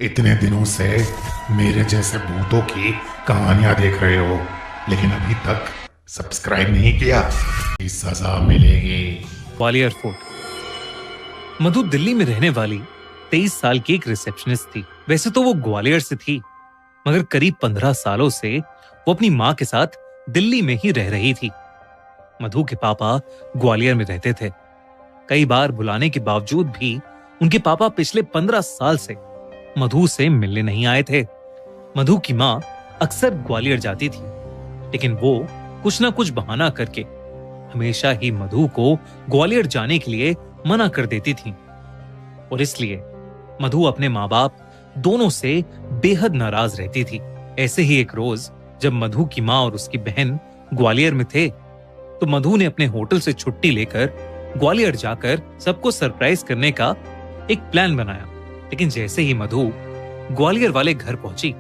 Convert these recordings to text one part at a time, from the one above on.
इतने दिनों से मेरे जैसे भूतों की कहानियां देख रहे हो, लेकिन अभी तक सब्सक्राइब नहीं किया, इस सजा मिलेगी। ग्वालियर फोर्ट। मधु दिल्ली में रहने वाली 23 साल की एक रिसेप्शनिस्ट थी। वैसे तो वो ग्वालियर से थी, मगर करीब 15 सालों से वो अपनी माँ के साथ दिल्ली में ही रह रही थी। मधु के पापा ग्वालियर में रहते थे। कई बार बुलाने के बावजूद भी उनके पापा पिछले 15 साल से मधु से मिलने नहीं आए थे। मधु की माँ अक्सर ग्वालियर जाती थी, लेकिन वो कुछ ना कुछ बहाना करके हमेशा ही मधु को ग्वालियर जाने के लिए मना कर देती थी। और इसलिए मधु अपने माँ बाप दोनों से बेहद नाराज रहती थी। ऐसे ही एक रोज जब मधु की माँ और उसकी बहन ग्वालियर में थे, तो मधु ने अपने होटल से छुट्टी लेकर ग्वालियर जाकर सबको सरप्राइज करने का एक प्लान बनाया। लेकिन जैसे ही मधु ग्वालियर वाले घर पहुंची,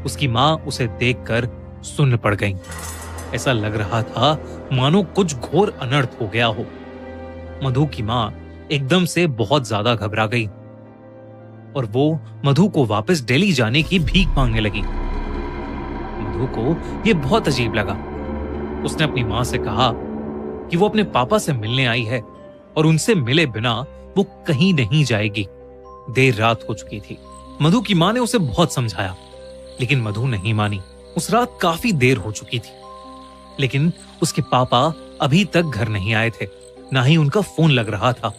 उसकी माँ उसे देखकर सुन्न पड़ गई। ऐसा लग रहा था मानो कुछ घोर अनर्थ हो गया हो। मधु की माँ एकदम से बहुत ज्यादा घबरा गई और वो मधु को वापस दिल्ली जाने की भीख मांगने लगी। मधु को यह बहुत अजीब लगा। उसने अपनी माँ से कहा कि वो अपने पापा से मिलने आई है और उनसे मिले बिना वो कहीं नहीं जाएगी। देर रात हो चुकी थी। मधु की माँ ने उसे बहुत समझाया, लेकिन मधु नहीं मानी। उस रात काफी देर हो चुकी थी, लेकिन उसके पापा अभी तक घर नहीं आए थे, ना ही उनका फोन लग रहा था।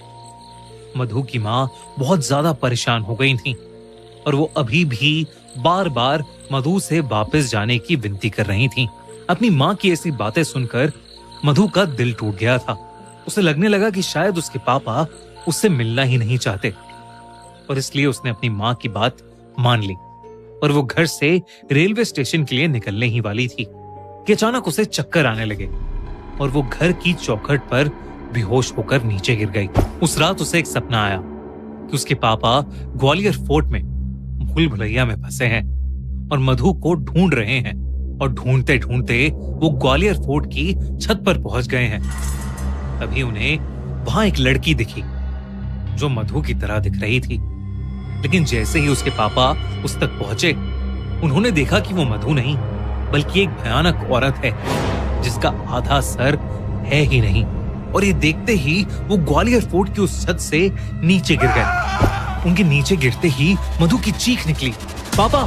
मधु की माँ बहुत ज्यादा परेशान हो गई थी और वो अभी भी बार बार मधु से वापस जाने की विनती कर रही थी। अपनी माँ की ऐसी बातें सुनकर मधु का दिल टूट गया था। उसे लगने लगा कि शायद उसके पापा उससे मिलना ही नहीं चाहते, और इसलिए उसने अपनी माँ की बात मान ली और वो घर से रेलवे स्टेशन के लिए निकलने ही वाली थी कि अचानक उसे चक्कर आने लगे और वो घर की चौखट पर बेहोश होकर नीचे गिर गई। उस रात उसे एक सपना आया कि उसके पापा ग्वालियर फोर्ट में भूल भुलैया में फंसे हैं और मधु को ढूंढ रहे हैं, और ढूंढते ढूंढते वो ग्वालियर फोर्ट की छत पर पहुंच गए हैं। तभी उन्हें वहां एक लड़की दिखी जो मधु की तरह दिख रही थी, लेकिन जैसे ही उसके पापा उस तक पहुंचे, उन्होंने देखा कि वो मधु नहीं बल्कि एक भयानक औरत है जिसका आधा सर है ही नहीं। और ये देखते ही वो ग्वालियर फोर्ट की उस छत से नीचे गिर गए। उनके नीचे गिरते ही मधु की चीख निकली, पापा!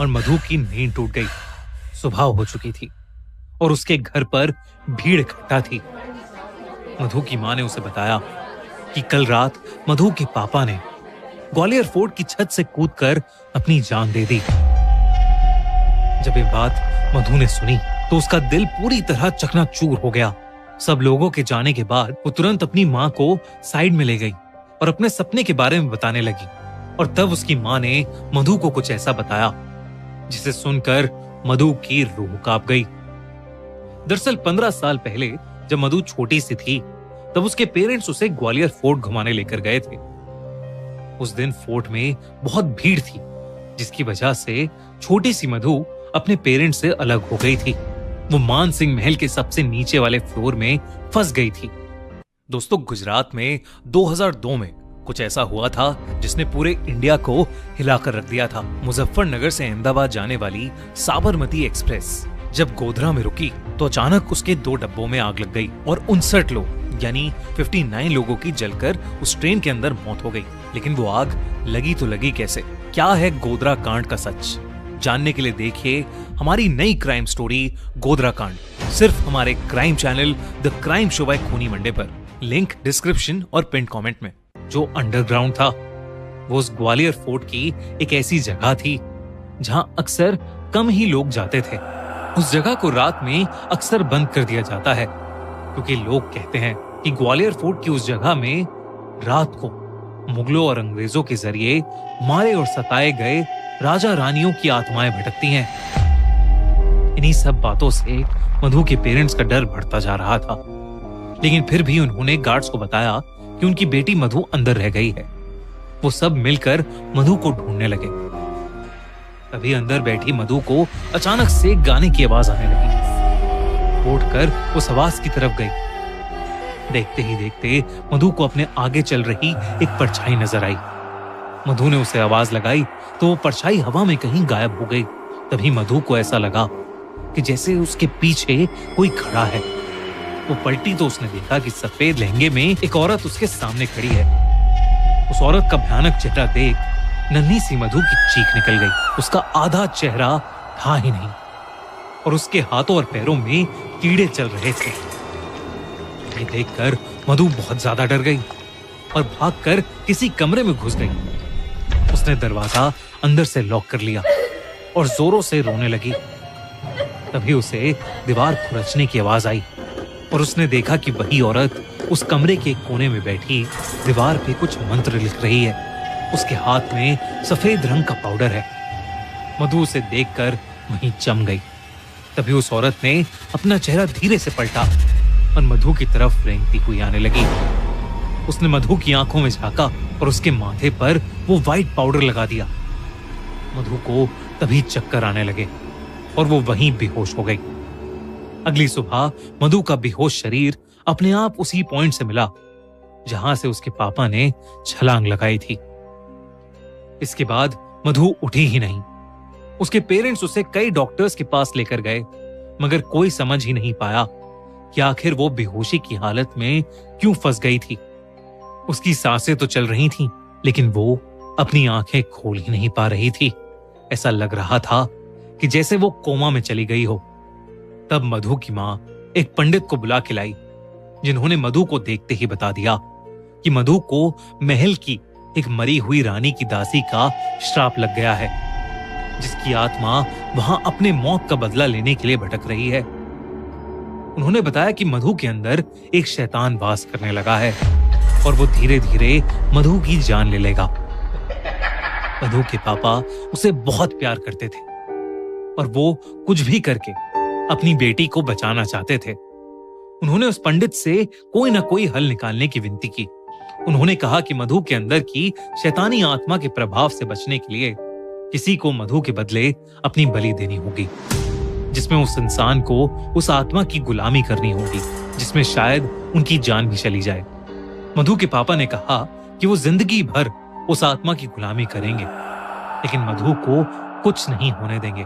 और मधु की नींद टूट गई। सुबह हो चुकी थी और उसके घर पर भीड़ इकट्ठा थी। मधु की माँ ने उसे बताया कि कल रात मधु के पापा ने ग्वालियर फोर्ट की छत से कूदकर अपनी जान दे दी। जब ये बात मधु ने सुनी तो उसका दिल पूरी तरह चकनाचूर हो गया। सब लोगों के जाने के बाद वो तुरंत अपनी माँ को साइड में ले गई और अपने सपने के बारे में बताने लगी। और तब उसकी माँ ने मधु को कुछ ऐसा बताया जिसे सुनकर मधु की रूह कांप गई। दरअसल 15 साल पहले जब मधु छोटी सी थी, तब उसके पेरेंट्स उसे ग्वालियर फोर्ट घुमाने लेकर गए थे। उस दिन फोर्ट में बहुत भीड़ थी, जिसकी वजह से छोटी सी मधु अपने पेरेंट्स से अलग हो गई थी। वो मान सिंह महल के सबसे नीचे वाले फ्लोर में फंस गई थी। दोस्तों, गुजरात में 2002 में कुछ ऐसा हुआ था जिसने पूरे इंडिया को हिलाकर रख दिया था। मुजफ्फरनगर से अहमदाबाद जाने वाली साबरमती एक्सप्रेस जब गोधरा में रुकी तो अचानक उसके 2 डब्बों में आग लग गई और 59 लोग यानी 59 लोगों की जलकर उस ट्रेन के अंदर मौत हो गई। लेकिन वो आग लगी तो लगी कैसे? क्या है गोधरा कांड का सच? जानने के लिए देखिए हमारी नई क्राइम स्टोरी गोधरा कांड, सिर्फ हमारे crime channel the crime show by खूनी मंडे पर। लिंक डिस्क्रिप्शन और पिन कमेंट में। जो अंडरग्राउंड था वो उस ग्वालियर फोर्ट की एक ऐसी जगह थी जहां अक्सर कम ही लोग जाते थे। उस जगह को रात में अक्सर बंद कर दिया जाता है, क्योंकि लोग कहते हैं कि ग्वालियर फोर्ट की उस जगह में रात को मुगलों और अंग्रेजों के जरिए मारे और सताए गए राजा रानियों की आत्माएं भटकती हैं। इन्हीं सब बातों से मधु के पेरेंट्स का डर बढ़ता जा रहा था, लेकिन फिर भी उन्होंने गार्ड्स को बताया कि उनकी बेटी मधु अंदर रह गई है। वो सब मिलकर मधु को ढूंढने लगे। तभी अंदर बैठी मधु को अचानक से गाने की आवाज आने लगी। उठकर उस आवाज की तरफ गई। देखते ही देखते मधु को अपने आगे चल रही एक परछाई नजर आई। मधु ने उसे आवाज लगाई तो वो परछाई हवा में कहीं गायब हो गई। तभी मधु को ऐसा लगा कि जैसे उसके पीछे कोई खड़ा है। वो पलटी तो उसने देखा कि सफेद लहंगे में एक औरत उसके सामने खड़ी है। उस औरत का भयानक चेहरा देख नन्ही सी मधु की चीख निकल गई। उसका आधा चेहरा था ही नहीं और उसके हाथों और पैरों में कीड़े चल रहे थे। ये देखकर मधु बहुत ज्यादा डर गई और भागकर किसी कमरे में घुस गई। उसने दरवाजा अंदर से लॉक कर लिया और जोरों से रोने लगी। तभी उसे दीवार खुरचने की आवाज आई और उसने देखा कि वही औरत उस कमरे के एक कोने में बैठी दीवार पे कुछ मंत्र लिख रही है। उसके हाथ में सफेद रंग का पाउडर है। मधु उसे देखकर वहीं जम गई। तभी उस औरत ने अपना चेहरा धीरे से पलटा और मधु की तरफ रेंगती हुई आने लगी। उसने मधु की आंखों में झांका और उसके माथे पर वो व्हाइट पाउडर लगा दिया। मधु को तभी चक्कर आने लगे और वो वहीं बेहोश हो गई। अगली सुबह मधु का बेहोश शरीर अपने आप उसी पॉइंट से मिला जहां से उसके पापा ने छलांग लगाई थी। इसके बाद मधु उठी ही नहीं। उसके पेरेंट्स उसे कई डॉक्टर्स के पास लेकर गए मगर कोई समझ ही नहीं पाया कि आखिर वो बेहोशी की हालत में क्यों फंस गई थी। उसकी सांसें तो चल रही थीं, लेकिन वो अपनी आंखें खोल ही नहीं पा रही थी। ऐसा लग रहा था कि जैसे वो कोमा में चली गई हो। तब मधु की मां एक पंडित को बुला के लाई, जिन्होंने मधु को देखते ही बता दिया कि मधु को महल की एक मरी हुई रानी की दासी का श्राप लग गया है, जिसकी आत्मा वहां अपने मौत का बदला लेने के लिए भटक रही है। उन्होंने बताया कि मधु के अंदर एक शैतान वास करने लगा है और वो धीरे धीरे मधु की जान ले लेगा। मधु के पापा उसे बहुत प्यार करते थे और वो कुछ भी करके अपनी बेटी को बचाना चाहते थे। उन्होंने उस पंडित से कोई ना कोई हल निकालने की विनती की। उन्होंने कहा कि मधु के अंदर की शैतानी आत्मा के प्रभाव से बचने के लिए किसी को मधु के बदले अपनी बलि देनी होगी, जिसमें उस इंसान को उस आत्मा की गुलामी करनी होगी, जिसमें शायद उनकी जान भी चली जाए। मधु के पापा ने कहा कि वो जिंदगी भर उस आत्मा की गुलामी करेंगे, लेकिन मधु को कुछ नहीं होने देंगे।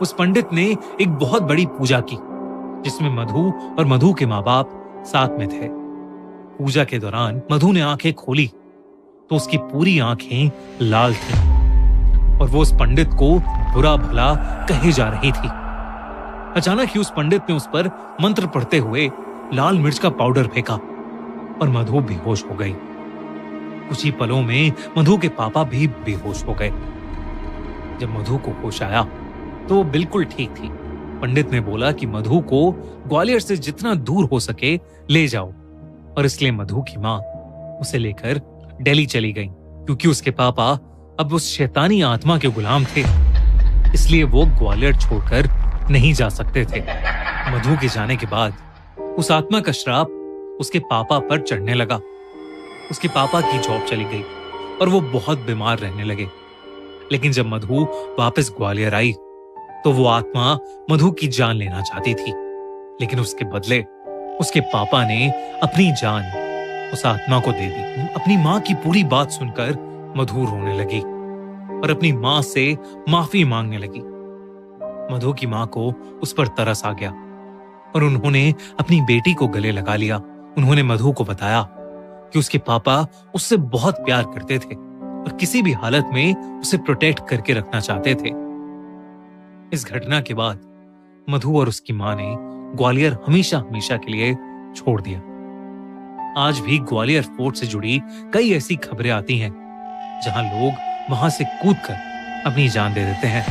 उस पंडित ने एक बहुत बड़ी पूजा की, जिसमें मधु और मधु के माँ बाप साथ में थे। पूजा के दौरान मधु ने आंखें खोली तो उसकी पूरी आंखें लाल थीं और वो उस पंडित को बुरा भला कहे जा रही थी। अचानक ही उस पंडित ने उस पर मंत्र पढ़ते हुए लाल मिर्च का पाउडर फेंका और मधु बेहोश हो गई। कुछ ही पलों में मधु के पापा भी बेहोश हो गए। जब मधु को होश आया तो वो बिल्कुल ठीक थी। पंडित ने बोला कि मधु को ग्वालियर से जितना दूर हो सके ले जाओ, और इसलिए मधु की मां उसे लेकर दिल्ली चली गई, क्योंकि उसके पापा अब उस शैतानी आत्मा के गुलाम थे, इसलिए वो ग्वालियर छोड़कर नहीं जा सकते थे। मधु के जाने के बाद उस आत्मा का श्राप उसके पापा पर चढ़ने लगा। उसके पापा की जॉब चली गई और वो बहुत बीमार रहने लगे। लेकिन जब मधु वापस ग्वालियर आई तो वो आत्मा मधु की जान लेना चाहती थी, लेकिन उसके बदले उसके पापा ने अपनी जान उस आत्मा को दे दी। अपनी माँ की पूरी बात सुनकर मधु रोने लगी और अपनी माँ से माफी मांगने लगी। मधु की माँ को उस पर तरस आ गया और उन्होंने अपनी बेटी को गले लगा लिया। उन्होंने मधु को बताया कि उसके पापा उससे बहुत प्यार करते थे और किसी भी हालत में उसे प्रोटेक्ट करके रखना चाहते थे। इस घटना के बाद मधु और उसकी माँ ने ग्वालियर हमेशा हमेशा के लिए छोड़ दिया। आज भी ग्वालियर फोर्ट से जुड़ी कई ऐसी खबरें आती हैं जहां लोग वहां से कूदकर अपनी जान दे देते हैं।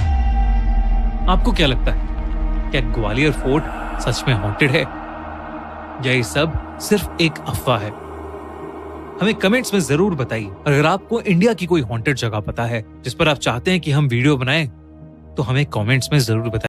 आपको क्या लगता है, क्या ग्वालियर फोर्ट सच में हॉन्टेड है या ये सब सिर्फ एक अफवाह है? हमें कमेंट्स में जरूर बताइए। अगर आपको इंडिया की कोई हॉन्टेड जगह पता है जिस पर आप चाहते हैं कि हम वीडियो बनाएं, तो हमें कमेंट्स में जरूर बताइए।